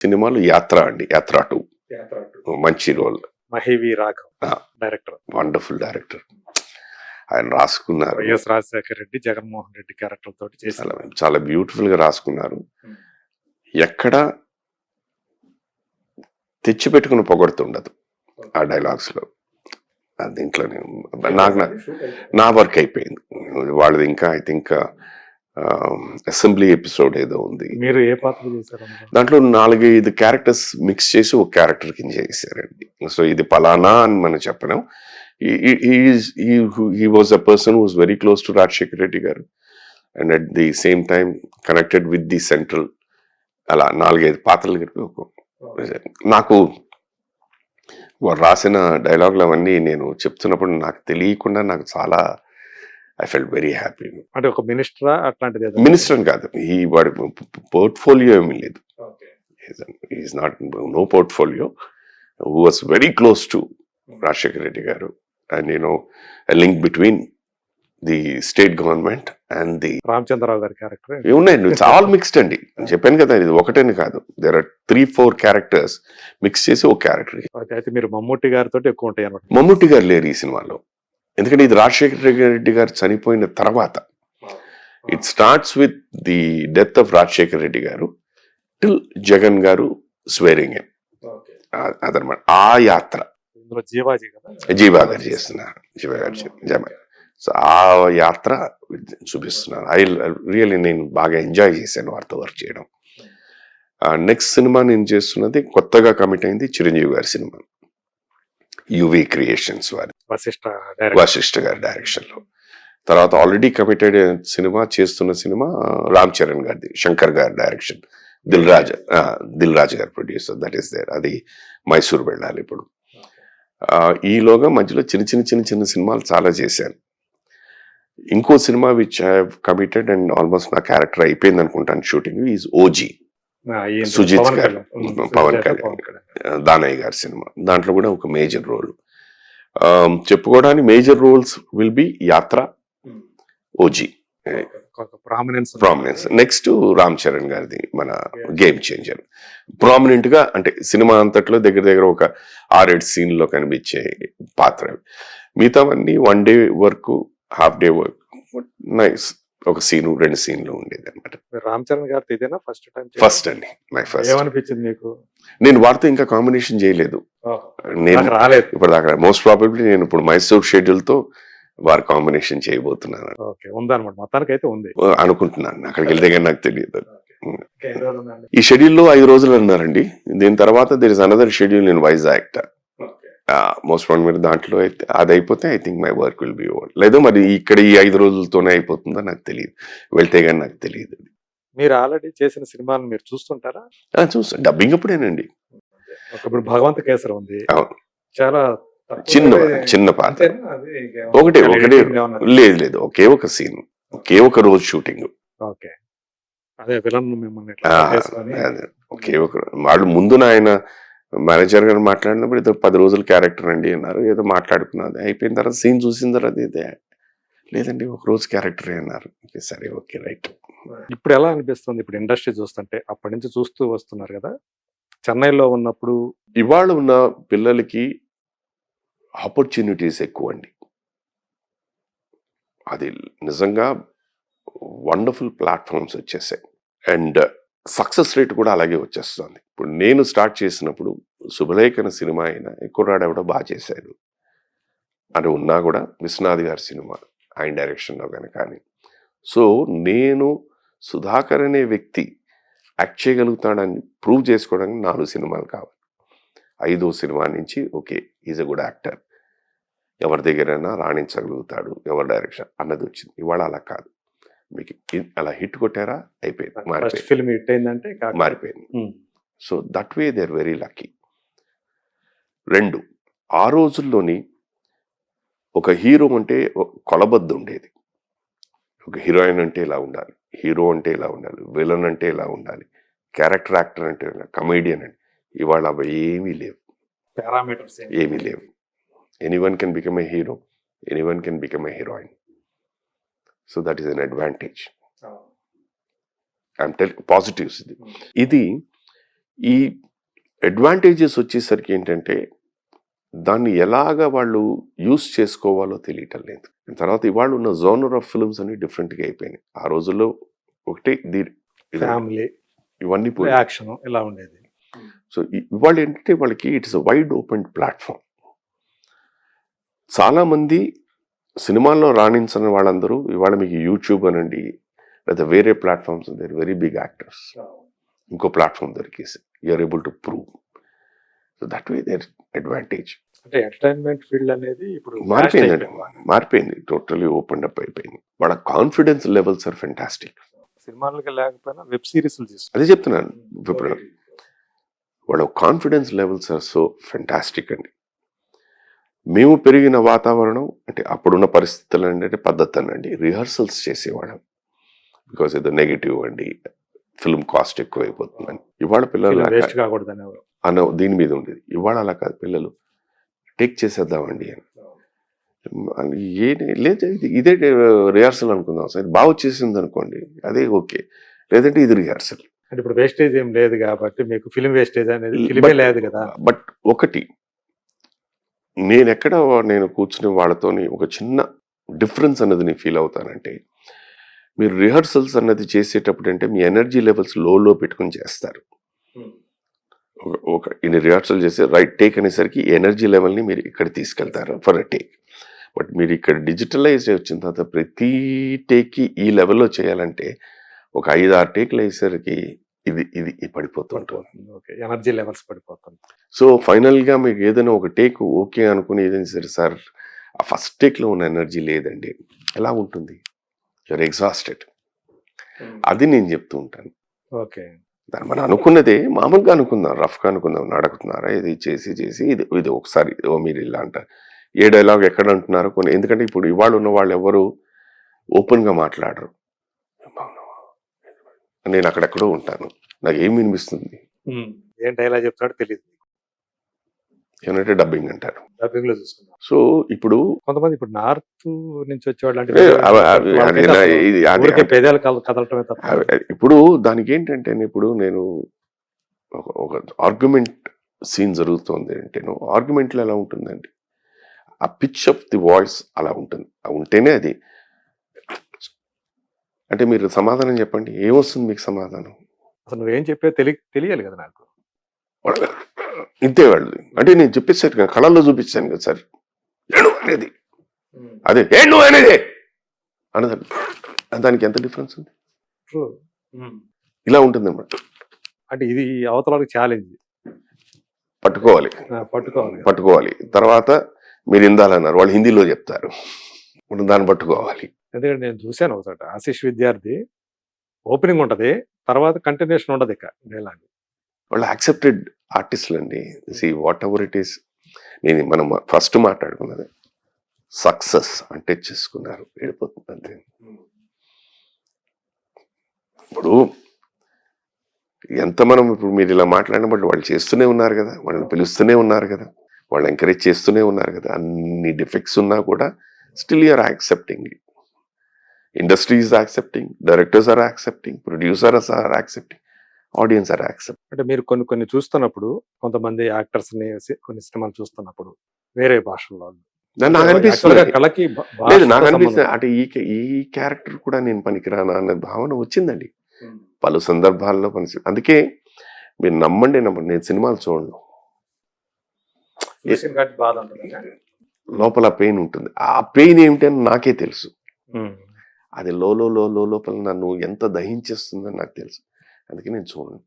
సినిమాలు యాత్ర అండి, యాత్ర 2 మంచి role. Mahi V Raghav director, wonderful director. ఆయన రాసుకున్నారు, వైఎస్ రాజశేఖర రెడ్డి, జగన్మోహన్ రెడ్డి క్యారెక్టర్ తోటి చేసి చాలా బ్యూటిఫుల్ గా రాసుకున్నారు. ఎక్కడ తెచ్చి పెట్టుకుని పొగడుతుండదు ఆ డైలాగ్స్ లో. దీంట్లోనే నా వర్క్ అయిపోయింది. వాళ్ళది ఇంకా ఐ థింక్ అసెంబ్లీ ఎపిసోడ్ ఏదో ఉంది. మీరు ఏ పాత్ర చేశారు దాంట్లో 4-5 క్యారెక్టర్స్ మిక్స్ చేసి ఒక క్యారెక్టర్ కింద చేశారండి. సో ఇది పలానా అని మనం చెప్పలేం. he was a person who was very close to Rajshekar Reddy garu, and at the same time connected with the central. అలా 4-5 పాత్రలు నాకు వాడు రాసిన డైలాగులు అవన్నీ నేను చెప్తున్నప్పుడు నాకు తెలియకుండా నాకు చాలా ఐ ఫెల్ట్ వెరీ హ్యాపీ. అంటే ఒక మినిస్టరా అట్లాంటిది? మినిస్టర్ అని కాదు, ఈ వాడి పోర్ట్ఫోలియో ఏమీ లేదు. Is not no portfolio. Who was very close to Rajasekhara Reddy garu, and a link between the state government and the Ramachandra Rao గారి క్యారెక్టర్ ఉన్నాయండి. చాలా మిక్స్డ్ అండి, చెప్పాను కదా, ఇది ఒకటేని కాదు, దేర్ ఆర్ 3-4 క్యారెక్టర్స్ మిక్స్ చేసి ఒక క్యారెక్టర్. అయితే మీరు మమ్ముట్టి గారితో ఎక్కువ ఉంటాయి అన్నమాట. మమ్ముట్టి గారు లేరు ఈ సినిమాలో, ఎందుకంటే ఇది రాజశేఖర రెడ్డి గారు చనిపోయిన తర్వాత. It starts with the death of Rajasekhara Reddy గారు టిల్ జగన్ గారు స్వేరింగ్ ఇన్. అదనమాట ఆ యాత్ర. జీవా గారు చేస్తున్నారు, జీవా గారు. సో ఆ యాత్ర చూపిస్తున్నారు. రియల్లీ నేను బాగా ఎంజాయ్ చేశాను వారితో వర్క్ చేయడం. నెక్స్ట్ సినిమా నేను చేస్తున్నది కొత్తగా కమిట్ అయింది చిరంజీవి గారి సినిమా, యువి క్రియేషన్స్ వారి వశిష్ఠ గారి డైరెక్షన్ లో. తర్వాత ఆల్రెడీ కమిటెడ్ సినిమా చేస్తున్న సినిమా రామ్ చరణ్ గారిది, శంకర్ గారి డైరెక్షన్, దిల్ రాజు గారు ప్రొడ్యూసర్. That is there. అది మైసూర్ వెళ్ళాలి ఇప్పుడు. ఈలోగా మధ్యలో చిన్న సినిమాలు చాలా చేశాను. ఇంకో cinema which I have committed and almost నా క్యారెక్టర్ అయిపోయింది అనుకుంటాను షూటింగ్, ఈజ్ ఓజీ, సుజిత్ గారు, పవన్ కళ్యాణ్, దానయ్య గారి సినిమా. దాంట్లో కూడా ఒక మేజర్ రోల్. చెప్పుకోవడానికి మేజర్ రోల్స్ విల్ బి యాత్ర, OG, prominence. Next Ram Charan గారిది మన గేమ్ చేంజర్. ప్రామినెంట్ గా అంటే సినిమా అంతట్లో దగ్గర ఒక 6-7 సీన్ లో కనిపించే పాత్ర. మిగతావన్నీ 1 day work, half day work, nice. ఒక సీను 2 సీన్లు ఉండేది అనమాట. రామ్ చరణ్ గారితో ఇదేనా ఫస్ట్ టైం? ఫస్ట్ అండి, మై ఫస్ట్. ఏమనిపించింది మీకు? నేను వారితో ఇంకా కాంబినేషన్ చేయలేదు, నేను రాలేదు ఇప్పుడు దాకా. మోస్ట్ ప్రాబబ్లీ నేను ఇప్పుడు మైసూర్ షెడ్యూల్ తో వారు కాంబినేషన్ చేయబోతున్నాను మొత్తానికి అయితే ఉంది అనుకుంటున్నాను. అక్కడికి వెళ్తే కానీ నాకు తెలియదు. ఈ షెడ్యూల్లో 5 రోజులు అన్నారండి. దీని తర్వాత there is another schedule in Vizag. Most probably దాంట్లో అయితే అది అయిపోతే I think my work will be over. లేదు మరి ఇక్కడ ఈ 5 రోజులతోనే అయిపోతుందో నాకు తెలియదు, వెళ్తే కానీ నాకు తెలియదు. మీరు ఆల్రెడీ చేసిన సినిమాలు మీరు చూస్తుంటారా? చూస్తాను, డబ్బింగ్ అప్పుడేనండి. ఇప్పుడు భగవంత్ కేసరి ఉంది, చాలా చిన్న పాత్ర, ఒకటే లేదు ఒకే ఒక సీన్, ఒకే ఒక రోజు షూటింగ్. ఒకే ఒక వాళ్ళు ముందు ఆయన మేనేజర్ గారు మాట్లాడినప్పుడు ఏదో 10 రోజులు క్యారెక్టర్ అండి అన్నారు, ఏదో మాట్లాడుకున్నది అయిపోయిన తర్వాత సీన్ చూసిన తర్వాత ఇదే లేదండి ఒక రోజు క్యారెక్టరే అన్నారు. సరే ఓకే రైట్. ఇప్పుడు ఎలా అనిపిస్తుంది ఇప్పుడు ఇండస్ట్రీ చూస్తుంటే? అప్పటి నుంచి చూస్తూ వస్తున్నారు కదా, చెన్నైలో ఉన్నప్పుడు. ఇవాళ ఉన్న పిల్లలకి ఆపర్చునిటీస్ ఎక్కువ అండి. అది నిజంగా వండర్ఫుల్ ప్లాట్ఫామ్స్ వచ్చేసాయి, అండ్ సక్సెస్ రేట్ కూడా అలాగే వచ్చేస్తుంది. ఇప్పుడు నేను స్టార్ట్ చేసినప్పుడు శుభలేఖన సినిమా అయినా కుర్రాడు ఎవడో బాగా చేశాడు అని ఉన్నా కూడా విశ్వనాథ్ గారి సినిమా ఆయన డైరెక్షన్లో కానీ. సో నేను సుధాకర్ అనే వ్యక్తి యాక్ట్ చేయగలుగుతాడని ప్రూవ్ చేసుకోవడానికి 4 సినిమాలు కావాలి. 5వ సినిమా నుంచి okay is a good actor, ఎవరి దగ్గరైనా రాణించగలుగుతాడు, ఎవరి డైరెక్షన్ అన్నది వచ్చింది. ఇవాళ అలా కాదు, మీకు అలా హిట్ కొట్టారా అయిపోయింది, మారిపోయింది. So that way they are very lucky. 2, ఆ రోజుల్లోని ఒక హీరో అంటే కొలబద్దు ఉండేది. ఒక హీరోయిన్ అంటే ఇలా ఉండాలి, హీరో అంటే ఇలా ఉండాలి, విలన్ అంటే ఇలా ఉండాలి, క్యారెక్టర్ యాక్టర్ అంటే కమేడియన్ అంటే. ఇవాళ అవి ఏమీ లేవు, పారామీటర్స్ ఏమీ లేవు. Anyone can become a hero, anyone can become a heroine. So that is an advantage. I'm tell positives. ఇది ఈ అడ్వాంటేజెస్ వచ్చేసరికి ఏంటంటే దాన్ని ఎలాగా వాళ్ళు యూస్ చేసుకోవాలో తెలియటం లేదు. తర్వాత ఇవాళ ఉన్న జోనర్ ఆఫ్ ఫిల్మ్స్ అన్ని డిఫరెంట్గా అయిపోయినాయి. ఆ రోజుల్లో ఒకటే ఫ్యామిలీ ఇవన్నీ పోయి యాక్షన్ ఇలా ఉండేది. సో ఇవాళ ఏంటంటే వాళ్ళకి ఇట్స్ వైడ్ ఓపెన్ ప్లాట్ఫామ్. చాలా మంది సినిమాల్లో రాణించిన వాళ్ళందరూ ఇవాళ మీకు యూట్యూబ్ అనండి లేదా వేరే platforms they're very big actors. ఇంకో ప్లాట్ఫామ్ దొరికేసి you are able to prove. So that way their advantage. అంటే ఎంటర్టైన్మెంట్ ఫీల్డ్ అనేది ఇప్పుడు మారిపోయిందండి, మారిపోయింది, టోటలీ ఓపెన్ అప్ అయిపోయింది. వాళ్ళ కాన్ఫిడెన్స్ లెవెల్స్ ఆర్ ఫెంటాస్టిక్. సినిమాలకి లేకపోయినా వెబ్ సిరీస్ అదే చెప్తున్నాను, ఇప్పుడు వాళ్ళ confidence levels are so fantastic అండి. మేము పెరిగిన వాతావరణం అంటే అప్పుడున్న పరిస్థితులు అంటే పద్ధతి అనండి, రిహర్సల్స్ చేసేవాళ్ళం. బికాస్ ఏదో నెగిటివ్ అండి, ఫిల్మ్ కాస్ట్ ఎక్కువ అయిపోతుందని. ఇవాళ పిల్లలు వేస్ట్ కాకూడదని అన్న దీని మీద ఉండేది. ఇవాళ అలా కాదు, పిల్లలు టేక్ చేసేద్దామండి అని. లేదు ఇదే రిహార్సల్ అనుకుందాం సార్, బాగా వచ్చేసింది అనుకోండి అదే ఓకే, లేదంటే ఇది రిహార్సల్. అంటే ఇప్పుడు వేస్టేజ్ ఏం లేదు కాబట్టి మీకు ఫిల్మ్ వేస్టేజ్ అనేది ఫిల్మే లేదు కదా. బట్ ఒకటి నేను కూర్చుని వాళ్ళతోని ఒక చిన్న డిఫరెన్స్ అన్నది ఫీల్ అవుతానంటే, మీరు రిహర్సల్స్ అన్నది చేసేటప్పుడు అంటే మీ ఎనర్జీ లెవెల్స్ లో పెట్టుకుని చేస్తారు. ఒక ఇన్ని రిహార్సల్ చేసి రైట్ టేక్ అనేసరికి ఎనర్జీ లెవెల్ని మీరు ఇక్కడ తీసుకెళ్తారు ఫర్ అ టేక్. బట్ మీరు ఇక్కడ డిజిటలైజ్ వచ్చిన తర్వాత ప్రతి టేక్కి ఈ లెవెల్లో చేయాలంటే ఒక 5-6 టేక్లు అయ్యేసరికి ఇది పడిపోతుంటుంది. ఎనర్జీ లెవెల్స్ పడిపోతుంది. సో ఫైనల్గా మీకు ఏదైనా ఒక టేక్ ఓకే అనుకుని ఏదైనా సరే సార్ ఆ ఫస్ట్ టేక్లో ఉన్న ఎనర్జీ లేదండి, ఎలా ఉంటుంది? You're exhausted. అది నేను చెప్తూ ఉంటాను. ఓకే, దాన్ని మనం అనుకున్నదే మామూలుగా అనుకుందాం, రఫ్గా అనుకుందాం, నడుకుతున్నారా ఇది చేసి ఇది ఒకసారి మీరు ఇలా అంటారు, ఏ డైలాగ్ ఎక్కడ అంటున్నారో కొన్ని. ఎందుకంటే ఇప్పుడు ఇవాళ ఉన్న వాళ్ళు ఎవరు ఓపెన్గా మాట్లాడరు. నేను అక్కడెక్కడో ఉంటాను, నాకు ఏం వినిపిస్తుంది, ఏం డైలాగ్ చెప్తాడో తెలియదు, ఏమంటే డబ్బింగ్ అంటారు. డబ్బింగ్ లో చూసుకున్నాం. సో ఇప్పుడు కొంతమంది ఇప్పుడు నార్త్ నుంచి వచ్చేవాళ్ళు కదలటమే తప్ప. ఇప్పుడు దానికి ఏంటంటే ఇప్పుడు నేను ఒక ఆర్గ్యుమెంట్ సీన్ జరుగుతుంది అంటే ఆర్గ్యుమెంట్లో ఎలా ఉంటుందండి, ఆ పిచ్ ఆఫ్ ది వాయిస్ అలా ఉంటుంది. ఉంటేనే అది అంటే మీరు సమాధానం చెప్పండి, ఏమొస్తుంది మీకు సమాధానం? అసలు నువ్వేం చెప్పే తెలియాలి కదా నాకు. ఇంతే వాళ్ళు అంటే నేను చెప్పేసాను కదా, కళల్లో చూపించాను కదా సార్, ఏను అనేది అదే ఏను అనేది అన్నదాన్ని, దానికి ఎంత డిఫరెన్స్ ఉంది? ఇలా ఉంటుంది అన్నమాట. అంటే ఇది అవతల ఛాలెంజ్, పట్టుకోవాలి. తర్వాత మీరు ఇందాలన్నారు, వాళ్ళు హిందీలో చెప్తారు, మనం దాన్ని పట్టుకోవాలి. ఎందుకంటే నేను చూశాను ఒకసారి ఆశీష్ విద్యార్థి ఓపెనింగ్ ఉంటది, తర్వాత కంటిన్యూషన్ ఉండదు. ఇక డైలాగ్ వాళ్ళు యాక్సెప్టెడ్ ఆర్టిస్టులు అండి. See what ever it is, మనం ఫస్ట్ మాట్లాడుకున్నది సక్సెస్ అంటే చేసుకున్నారు, వెళ్ళిపోతుంది అంతే. ఇప్పుడు ఎంత మనం ఇప్పుడు మీరు ఇలా మాట్లాడిన బట్టి వాళ్ళు చేస్తూనే ఉన్నారు కదా, వాళ్ళని పిలుస్తూనే ఉన్నారు కదా, వాళ్ళు ఎంకరేజ్ చేస్తూనే ఉన్నారు కదా. అన్ని డిఫెక్ట్స్ ఉన్నా కూడా still you're accepting. Industry is accepting, directors are accepting, producers are accepting, audience are accept. అంటే మీరు కొన్ని చూస్తున్నప్పుడు కొంతమంది యాక్టర్స్ ని కొన్ని సినిమాలు చూస్తున్నప్పుడు వేరే భాషల్లో నాకు అనిపిస్తుంది లేదు, నాకు అనిపిస్తుంది అంటే ఈ క్యారెక్టర్ కూడా నేను పనికిరానా అనే భావన వచ్చిందండి పలు సందర్భాల్లో. అందుకే మీరు నమ్మండి నేను సినిమాలు చూడను, లోపల పెయిన్ ఉంటుంది. ఆ పెయిన్ ఏమిటి అని నాకే తెలుసు. అది లోపల నన్ను ఎంత దహించేస్తుందని నాకు తెలుసు. అందుకే నేను చూడను.